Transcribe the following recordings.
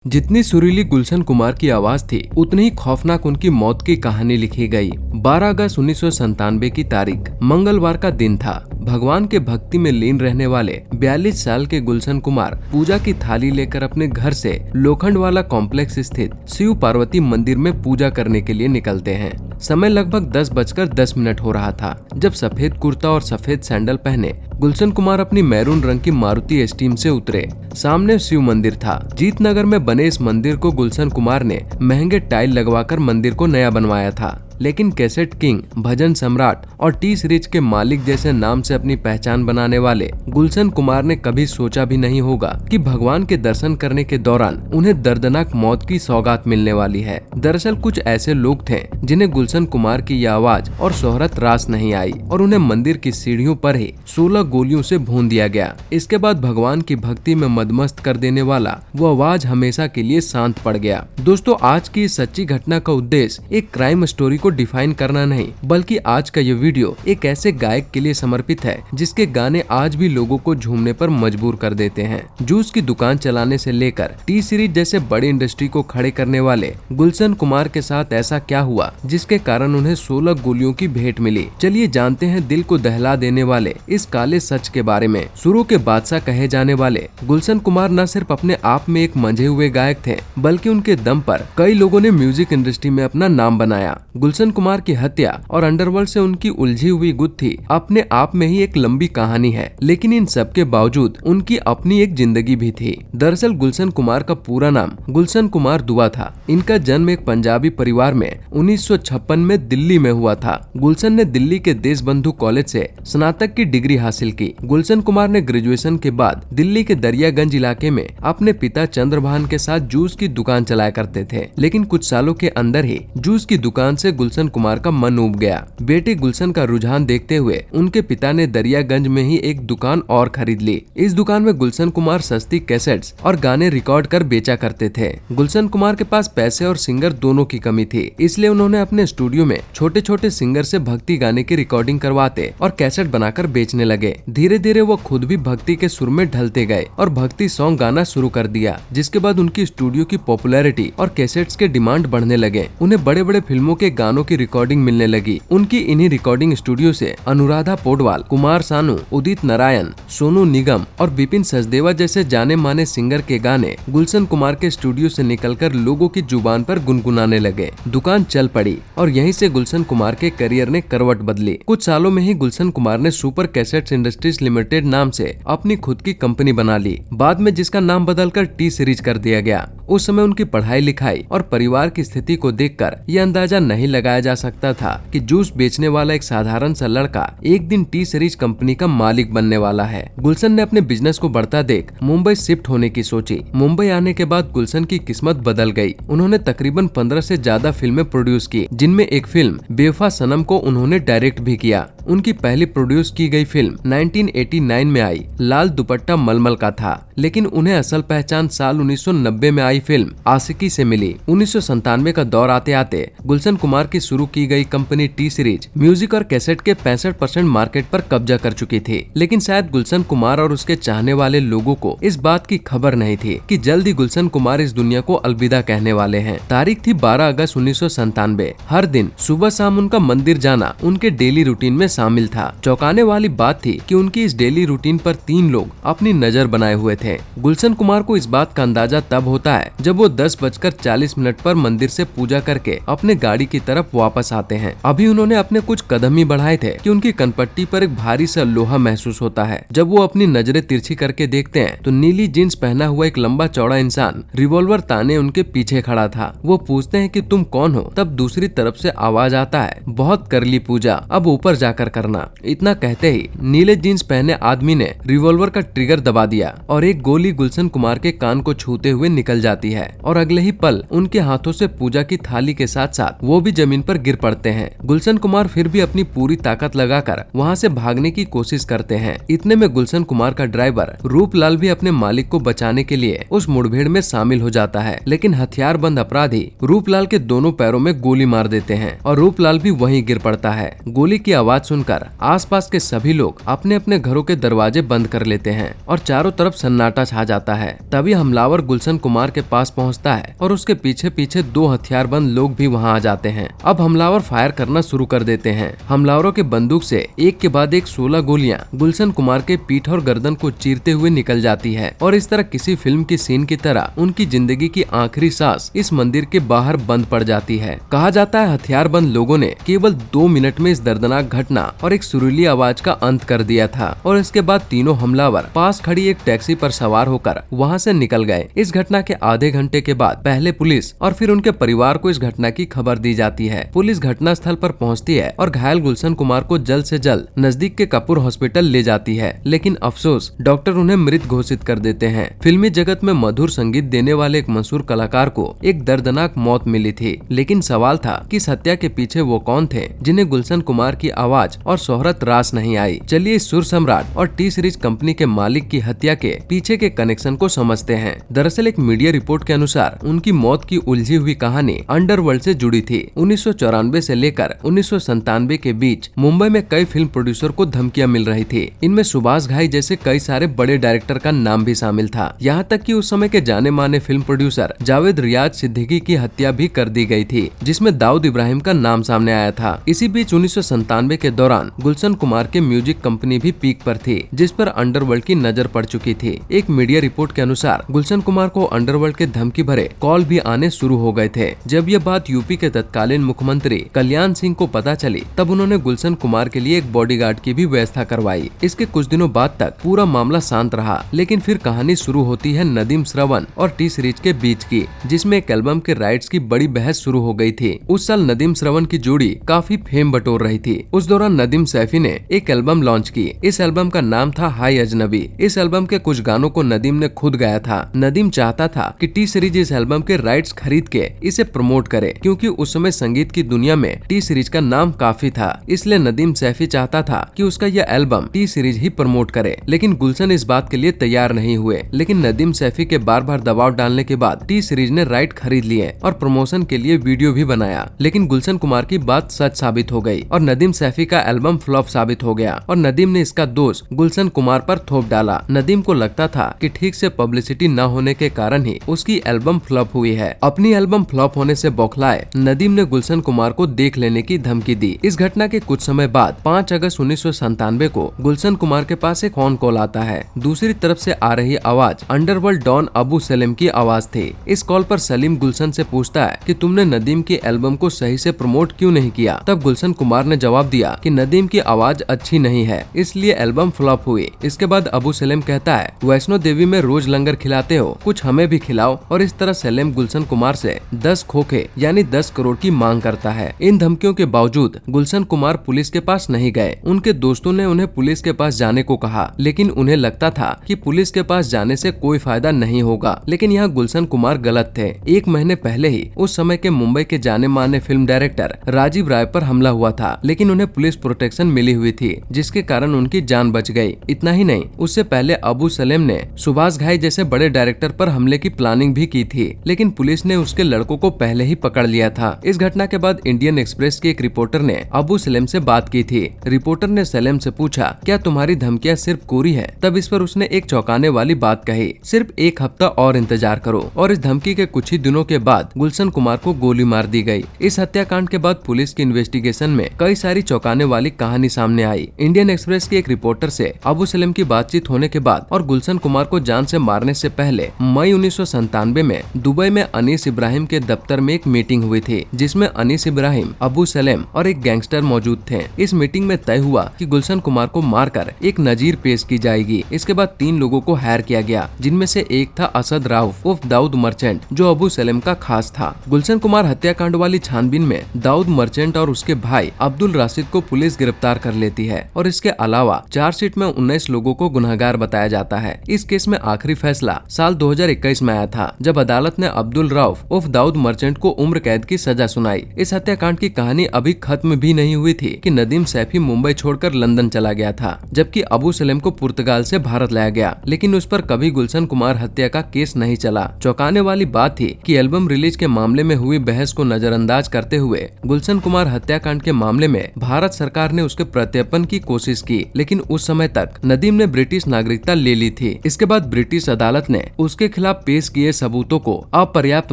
जितनी सुरीली गुलशन कुमार की आवाज थी उतनी ही खौफनाक उनकी मौत की कहानी लिखी गई। 12 अगस्त 1997 की तारीख मंगलवार का दिन था। भगवान के भक्ति में लीन रहने वाले 42 साल के गुलशन कुमार पूजा की थाली लेकर अपने घर से लोखंडवाला कॉम्प्लेक्स स्थित शिव पार्वती मंदिर में पूजा करने के लिए निकलते हैं। समय लगभग 10:10 हो रहा था जब सफेद कुर्ता और सफेद सैंडल पहने गुलशन कुमार अपनी मैरून रंग की मारुति एस्टीम से उतरे। सामने शिव मंदिर था। जीतनगर में बने इस मंदिर को गुलशन कुमार ने महंगे टाइल लगवाकर मंदिर को नया बनवाया था, लेकिन कैसेट किंग, भजन सम्राट और टी सीरीज के मालिक जैसे नाम से अपनी पहचान बनाने वाले गुलशन कुमार ने कभी सोचा भी नहीं होगा कि भगवान के दर्शन करने के दौरान उन्हें दर्दनाक मौत की सौगात मिलने वाली है। दरअसल कुछ ऐसे लोग थे जिन्हें गुलशन कुमार की यह आवाज और शोहरत रास नहीं आई और उन्हें मंदिर की सीढ़ियों पर ही 16 गोलियों से भून दिया गया। इसके बाद भगवान की भक्ति में मदमस्त कर देने वाला वो आवाज हमेशा के लिए शांत पड़ गया। दोस्तों, आज की इस सच्ची घटना का उद्देश्य एक क्राइम स्टोरी को डिफाइन करना नहीं, बल्कि आज का ये वीडियो एक ऐसे गायक के लिए समर्पित है जिसके गाने आज भी लोगों को झूमने पर मजबूर कर देते हैं। जूस की दुकान चलाने से लेकर टी सीरीज जैसे बड़ी इंडस्ट्री को खड़े करने वाले गुलशन कुमार के साथ ऐसा क्या हुआ जिसके कारण उन्हें 16 गोलियों की भेंट मिली। चलिए जानते हैं दिल को दहला देने वाले इस काले सच के बारे में। शुरू के बादशाह कहे जाने वाले गुलशन कुमार न सिर्फ अपने आप में एक मंझे हुए गायक थे, बल्कि उनके दम पर कई लोगों ने म्यूजिक इंडस्ट्री में अपना नाम बनाया। गुलशन कुमार की हत्या और अंडरवर्ल्ड से उनकी उलझी हुई गुत्थी अपने आप में ही एक लंबी कहानी है, लेकिन इन सब के बावजूद उनकी अपनी एक जिंदगी भी थी। दरअसल गुलशन कुमार का पूरा नाम गुलशन कुमार दुआ था। इनका जन्म एक पंजाबी परिवार में 1956 में दिल्ली में हुआ था। गुलशन ने दिल्ली के देशबंधु कॉलेज से स्नातक की डिग्री हासिल की। गुलशन कुमार ने ग्रेजुएशन के बाद दिल्ली के दरियागंज इलाके में अपने पिता चंद्रभान के साथ जूस की दुकान चलाया करते थे, लेकिन कुछ सालों के अंदर ही जूस की दुकान से गुलशन कुमार का मन उब गया। बेटे गुलशन का रुझान देखते हुए उनके पिता ने दरियागंज में ही एक दुकान और खरीद ली। इस दुकान में गुलशन कुमार सस्ती कैसेट्स और गाने रिकॉर्ड कर बेचा करते थे। गुलशन कुमार के पास पैसे और सिंगर दोनों की कमी थी, इसलिए उन्होंने अपने स्टूडियो में छोटे छोटे सिंगर से भक्ति गाने की रिकॉर्डिंग करवाते और कैसेट बनाकर बेचने लगे। धीरे धीरे वो खुद भी भक्ति के सुर में ढलते गए और भक्ति सॉन्ग गाना शुरू कर दिया, जिसके बाद उनकी स्टूडियो की पॉपुलैरिटी और कैसेट्स के डिमांड बढ़ने लगे। उन्हें बड़े बड़े फिल्मों के गानों की रिकॉर्डिंग मिलने लगी। उनकी इन्हीं रिकॉर्डिंग स्टूडियो से अनुराधा पौडवाल, कुमार सानू, उदित नारायण, सोनू निगम और बिपिन सचदेवा जैसे जाने माने सिंगर के गाने गुलशन कुमार के स्टूडियो से निकलकर लोगों की जुबान पर गुनगुनाने लगे। दुकान चल पड़ी और यहीं से गुलशन कुमार के करियर ने करवट बदली। कुछ सालों में ही गुलशन कुमार ने सुपर कैसेट्स इंडस्ट्रीज लिमिटेड नाम से अपनी खुद की कंपनी बना ली, बाद में जिसका नाम बदलकर टी सीरीज कर दिया गया। उस समय उनकी पढ़ाई लिखाई और परिवार की स्थिति को देखकर यह अंदाजा नहीं लगाया जा सकता था कि जूस बेचने वाला एक साधारण सा लड़का एक दिन टी सीरीज कंपनी का मालिक बनने वाला है। गुलशन ने अपने बिजनेस को बढ़ता देख मुंबई शिफ्ट होने की सोची। मुंबई आने के बाद गुलशन की किस्मत बदल गई। उन्होंने तकरीबन 15 से ज्यादा फिल्में प्रोड्यूस की, जिनमें एक फिल्म बेवफा सनम को उन्होंने डायरेक्ट भी किया। उनकी पहली प्रोड्यूस की गई फिल्म 1989 में आई लाल दुपट्टा मलमल का था, लेकिन उन्हें असल पहचान साल 1990 में आई फिल्म आशिकी से मिली। 1997 का दौर आते आते गुलशन कुमार की शुरू की गई कंपनी टी सीरीज म्यूजिक और कैसेट के 65% मार्केट पर कब्जा कर चुकी थी, लेकिन शायद गुलशन कुमार और उसके चाहने वाले लोगों को इस बात की खबर नहीं थी कि जल्द ही गुलशन कुमार इस दुनिया को अलविदा कहने वाले हैं। तारीख थी 12 अगस्त 1997। हर दिन सुबह शाम उनका मंदिर जाना उनके डेली रूटीन में शामिल था। चौंकाने वाली बात थी कि उनकी इस डेली रूटीन पर 3 लोग अपनी नजर बनाए हुए थे। गुलशन कुमार को इस बात का अंदाजा तब होता है जब वो 10:40 पर मंदिर से पूजा करके अपने गाड़ी की तरफ वापस आते हैं। अभी उन्होंने अपने कुछ कदम ही बढ़ाए थे कि उनकी कनपट्टी पर एक भारी सा लोहा महसूस होता है। जब वो अपनी नजरें तिरछी करके देखते हैं तो नीली जींस पहना हुआ एक लंबा चौड़ा इंसान रिवॉल्वर ताने उनके पीछे खड़ा था। वो पूछते हैं कि तुम कौन हो? तब दूसरी तरफ से आवाज आता है, बहुत कर ली पूजा, अब ऊपर जाकर करना। इतना कहते ही नीले जींस पहने आदमी ने रिवॉल्वर का ट्रिगर दबा दिया और एक गोली गुलशन कुमार के कान को छूते हुए निकल जाती है और अगले ही पल उनके हाथों से पूजा की थाली के साथ साथ वो भी जमीन जमीन पर गिर पड़ते हैं। गुलशन कुमार फिर भी अपनी पूरी ताकत लगाकर वहाँ से भागने की कोशिश करते हैं। इतने में गुलशन कुमार का ड्राइवर रूपलाल भी अपने मालिक को बचाने के लिए उस मुठभेड़ में शामिल हो जाता है, लेकिन हथियारबंद अपराधी रूपलाल के दोनों पैरों में गोली मार देते हैं और रूपलाल भी वहीं गिर पड़ता है। गोली की आवाज सुनकर आसपास के सभी लोग अपने अपने घरों के दरवाजे बंद कर लेते हैं और चारों तरफ सन्नाटा छा जाता है। तभी हमलावर गुलशन कुमार के पास पहुंचता है और उसके पीछे पीछे दो हथियारबंद लोग भी वहां आ जाते हैं। अब हमलावर फायर करना शुरू कर देते हैं। हमलावरों के बंदूक से एक के बाद एक 16 गोलियां गुलशन कुमार के पीठ और गर्दन को चीरते हुए निकल जाती है और इस तरह किसी फिल्म की सीन की तरह उनकी जिंदगी की आखिरी सांस इस मंदिर के बाहर बंद पड़ जाती है। कहा जाता है हथियारबंद लोगों ने केवल 2 मिनट में इस दर्दनाक घटना और एक सुरीली आवाज का अंत कर दिया था और इसके बाद तीनों हमलावर पास खड़ी एक टैक्सी पर सवार होकर वहां से निकल गए। इस घटना के आधे घंटे के बाद पहले पुलिस और फिर उनके परिवार को इस घटना की खबर दी जाती है। पुलिस घटना स्थल पर पहुंचती है और घायल गुलशन कुमार को जल्द से जल्द नजदीक के कपूर हॉस्पिटल ले जाती है, लेकिन अफसोस डॉक्टर उन्हें मृत घोषित कर देते हैं। फिल्मी जगत में मधुर संगीत देने वाले एक मशहूर कलाकार को एक दर्दनाक मौत मिली थी, लेकिन सवाल था कि इस हत्या के पीछे वो कौन थे जिन्हें गुलशन कुमार की आवाज और शोहरत रास नहीं आई। चलिए इस सुर सम्राट और टी सीरीज कंपनी के मालिक की हत्या के पीछे के कनेक्शन को समझते हैं। दरअसल एक मीडिया रिपोर्ट के अनुसार उनकी मौत की उलझी हुई कहानी अंडरवर्ल्ड से जुड़ी थी। 1994 से लेकर 1997 के बीच मुंबई में कई फिल्म प्रोड्यूसर को धमकियां मिल रही थी। इनमें सुभाष घाई जैसे कई सारे बड़े डायरेक्टर का नाम भी शामिल था। यहाँ तक कि उस समय के जाने माने फिल्म प्रोड्यूसर जावेद रियाज सिद्दीकी की हत्या भी कर दी गई थी, जिसमें दाऊद इब्राहिम का नाम सामने आया था। इसी बीच 1997 के दौरान गुलशन कुमार के म्यूजिक कंपनी भी पीक पर थी, जिस पर अंडरवर्ल्ड की नजर पड़ चुकी थी। एक मीडिया रिपोर्ट के अनुसार गुलशन कुमार को अंडरवर्ल्ड के धमकी भरे कॉल भी आने शुरू हो गए थे। जब यह बात यूपी के तत्कालीन मुख्यमंत्री कल्याण सिंह को पता चली, तब उन्होंने गुलशन कुमार के लिए एक बॉडीगार्ड की भी व्यवस्था करवाई। इसके कुछ दिनों बाद तक पूरा मामला शांत रहा, लेकिन फिर कहानी शुरू होती है नदीम श्रवण और टी सीरीज के बीच की, जिसमें एक एल्बम के राइट्स की बड़ी बहस शुरू हो गई थी। उस साल नदीम श्रवण की जोड़ी काफी फेम बटोर रही थी। उस दौरान नदीम सैफी ने एक एल्बम लॉन्च की। इस एल्बम का नाम था हाय अजनबी। इस एल्बम के कुछ गानों को नदीम ने खुद गाया था। नदीम चाहता था कि टी सीरीज इस एल्बम के राइट्स खरीद के इसे प्रमोट करे, क्योंकि उस समय संगीत की दुनिया में टी सीरीज का नाम काफी था। इसलिए नदीम सैफी चाहता था कि उसका यह एल्बम टी सीरीज ही प्रमोट करे, लेकिन गुलशन इस बात के लिए तैयार नहीं हुए। लेकिन नदीम सैफी के बार बार दबाव डालने के बाद टी सीरीज ने राइट खरीद लिए और प्रमोशन के लिए वीडियो भी बनाया। लेकिन गुलशन कुमार की बात सच साबित हो गई और नदीम सैफी का एल्बम फ्लॉप साबित हो गया और नदीम ने इसका दोष गुलशन कुमार पर थोप डाला। नदीम को लगता था कि ठीक से पब्लिसिटी न होने के कारण ही उसकी एल्बम फ्लॉप हुई है। अपनी एल्बम फ्लॉप होने से बौखलाए नदीम ने गुलशन कुमार को देख लेने की धमकी दी। इस घटना के कुछ समय बाद 5 अगस्त 1997 को गुलशन कुमार के पास एक फोन कॉल आता है। दूसरी तरफ से आ रही आवाज अंडरवर्ल्ड डॉन अबू सलीम की आवाज थी। इस कॉल पर सलीम गुलशन से पूछता है कि तुमने नदीम की एल्बम को सही से प्रमोट क्यों नहीं किया। तब गुलशन कुमार ने जवाब दिया कि नदीम की आवाज अच्छी नहीं है, इसलिए एल्बम फ्लॉप हुई। इसके बाद अबू सलीम कहता है, वैष्णो देवी में रोज लंगर खिलाते हो, कुछ हमें भी खिलाओ। और इस तरह सलीम गुलशन कुमार से 10 खोखे यानी 10 करोड़ की मांग करता है। इन धमकियों के बावजूद गुलशन कुमार पुलिस के पास नहीं गए। उनके दोस्तों ने उन्हें पुलिस के पास जाने को कहा, लेकिन उन्हें लगता था कि पुलिस के पास जाने से कोई फायदा नहीं होगा। लेकिन यहाँ गुलशन कुमार गलत थे। 1 महीने पहले ही उस समय के मुंबई के जाने माने फिल्म डायरेक्टर राजीव राय पर हमला हुआ था, लेकिन उन्हें पुलिस प्रोटेक्शन मिली हुई थी, जिसके कारण उनकी जान बच गई। इतना ही नहीं, उससे पहले अबू सलीम ने सुभाष घाई जैसे बड़े डायरेक्टर पर हमले की प्लानिंग भी की थी, लेकिन पुलिस ने उसके लड़कों को पहले ही पकड़ लिया था। इस घटना के बाद इंडियन एक्सप्रेस के एक रिपोर्टर ने अबू सलीम से बात की थी। रिपोर्टर ने सलीम से पूछा, क्या तुम्हारी धमकियां सिर्फ कोरी है? तब इस पर उसने एक चौंकाने वाली बात कही, सिर्फ 1 हफ्ता और इंतजार करो। और इस धमकी के कुछ ही दिनों के बाद गुलशन कुमार को गोली मार दी गई। इस हत्याकांड के बाद पुलिस की इन्वेस्टिगेशन में कई सारी चौंकाने वाली कहानी सामने आई। इंडियन एक्सप्रेस के एक रिपोर्टर से अबू सलीम की बातचीत होने के बाद और गुलशन कुमार को जान से मारने से पहले मई 1997 में दुबई में अनीस इब्राहिम के दफ्तर में एक मीटिंग हुई थी, जिसमें अनीस इब्राहिम, अबू सलीम और एक गैंगस्टर मौजूद थे। इस मीटिंग में तय हुआ कि गुलशन कुमार को मारकर एक नजीर पेश की जाएगी। इसके बाद 3 लोगों को हायर किया गया, जिनमें से एक था असद राउफ उर्फ दाऊद मर्चेंट, जो अबू सलीम का खास था। गुलशन कुमार हत्याकांड वाली छानबीन में दाऊद मर्चेंट और उसके भाई अब्दुल राशिद को पुलिस गिरफ्तार कर लेती है और इसके अलावा चार्जशीट में 19 लोगों को गुनहगार बताया जाता है। इस केस में आखिरी फैसला साल 2021 में आया था, जब अदालत ने अब्दुल राउफ उर्फ दाऊद मर्चेंट को उम्र कैद की सजा सुनाई। आई। इस हत्याकांड की कहानी अभी खत्म भी नहीं हुई थी कि नदीम सैफी मुंबई छोड़कर लंदन चला गया था, जबकि अबू सलेम को पुर्तगाल से भारत लाया गया, लेकिन उस पर कभी गुलशन कुमार हत्या का केस नहीं चला। चौंकाने वाली बात थी कि एल्बम रिलीज के मामले में हुई बहस को नजरअंदाज करते हुए गुलशन कुमार हत्याकांड के मामले में भारत सरकार ने उसके प्रत्यर्पण की कोशिश की, लेकिन उस समय तक नदीम ने ब्रिटिश नागरिकता ले ली थी। इसके बाद ब्रिटिश अदालत ने उसके खिलाफ पेश किए सबूतों को अपर्याप्त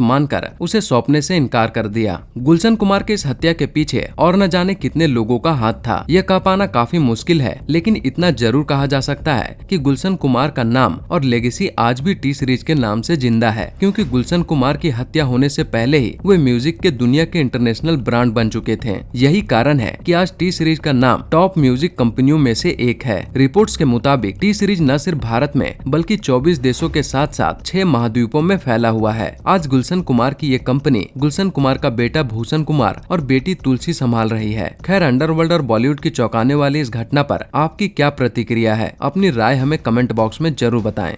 मानकर उसे सौंपने से इनकार कर दिया। गुलशन कुमार के इस हत्या के पीछे और न जाने कितने लोगों का हाथ था, यह कह पाना काफी मुश्किल है, लेकिन इतना जरूर कहा जा सकता है कि गुलशन कुमार का नाम और लेगेसी आज भी टी सीरीज के नाम से जिंदा है, क्योंकि गुलशन कुमार की हत्या होने से पहले ही वे म्यूजिक के दुनिया के इंटरनेशनल ब्रांड बन चुके थे। यही कारण है कि आज टी सीरीज का नाम टॉप म्यूजिक कंपनियों में से एक है। रिपोर्ट्स के मुताबिक टी सीरीज न सिर्फ भारत में बल्कि 24 देशों के साथ साथ 6 महाद्वीपों में फैला हुआ है। आज गुलशन कुमार की ये कंपनी गुलशन कुमार का बेटा भूषण कुमार और बेटी तुलसी संभाल रही है। खैर, अंडरवर्ल्ड और बॉलीवुड की चौंकाने वाली इस घटना पर आपकी क्या प्रतिक्रिया है? अपनी राय हमें कमेंट बॉक्स में जरूर बताएं।